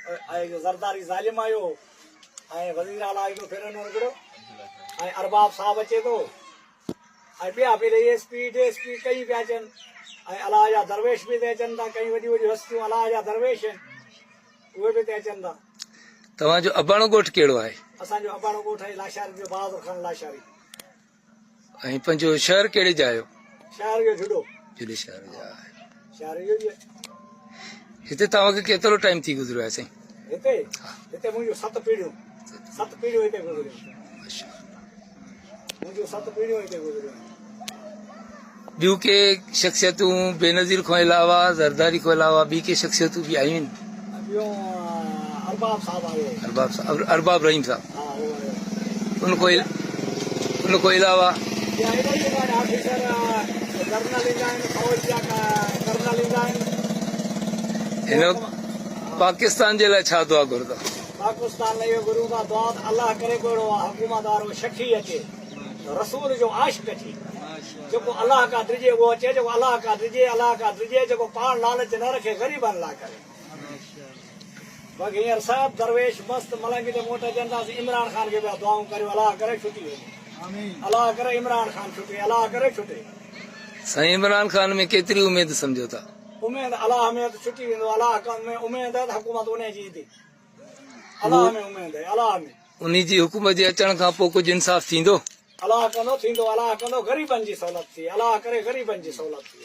ज़रदारी ज़ालिम आयो ऐं वज़ीर आला ईंदो फिरंदो हिकिड़ो ऐं अरबाब साहब अचे थो ऐं ॿिया बि एएसपी डीएसपी कई पिया अचनि ऐं अलाह जा दरवेश बि हिते अचनि था कई वॾियूं वॾियूं हस्तियूं अलाह जा दरवेश आहिनि उहे बि हिते अचनि था। तव्हांजो अबाणो ॻोठु कहिड़ो आहे? असांजो अबाणो ॻोठु आहे लाशारी जो बहादुर खान लाशारी। ऐं पंहिंजो शहर कहिड़े जा आहियो? शहर जो जुड़ो जुड़े शहर जा आहे। शहर जो ई आहे। हिते तव्हांखे केतिरो टाइम थी गुज़रियो आहे साईं? हिते हिते मुंहिंजो 7 पीढ़ियूं हिते गुज़रियूं। मुंहिंजूं 7 पीढ़ियूं हिते गुज़रियूं। ॿियूं के शख़्सियतूं बेनज़ीर खां अलावा ज़रदारी खां अलावा ॿी के शख़्सियतूं बि आयूं आहिनि? ॿियो अरबाब साहब आयो। अरबाब रहीम साहब। हा उहो आयो। उन खां अलावा ऑफिसर कर्नल ईंदा आहिनि फौज जा कर्नल ईंदा आहिनि। हिन पाकिस्तान जे लाइ छा दुआ घुरंदा? पाकिस्तान लाइ इहो घुरूं था दुआ अलाह करे कोड़ो हुकूमतदार शखी अचे रसूल जो आशिक़ अचे जेको अलाह का द्रिजे उहो अचे जेको अलाह का द्रिजे जेको पाण लालच न रखे ग़रीबनि लाइ करे। बाक़ी हींअर सभु दरवेश मस्त मलंगी ते मोट अचनि था। इमरान ख़ान खे पिया दुआऊं करियो अलाह करे छुटी वञे अलाह करे इमरान ख़ान छुटे अलाह करे छुटे। साईं इमरान ख़ान में केतिरी उमेद सम्झो था? उमेद अलाह में त छुटी वेंदो अलाह में उमेद आहे त हुकूमत उन जी ईंदी। अलाह में उमेद आहे अलाह में उन जी हुकूमत जे अचण खां पोइ कुझु इंसाफ़ थींदो? अलाह कंदो थींदो अलाह कंदो ग़रीबनि जी सहूलियत थी अलाह करे ग़रीबनि जी सहूलियत थी।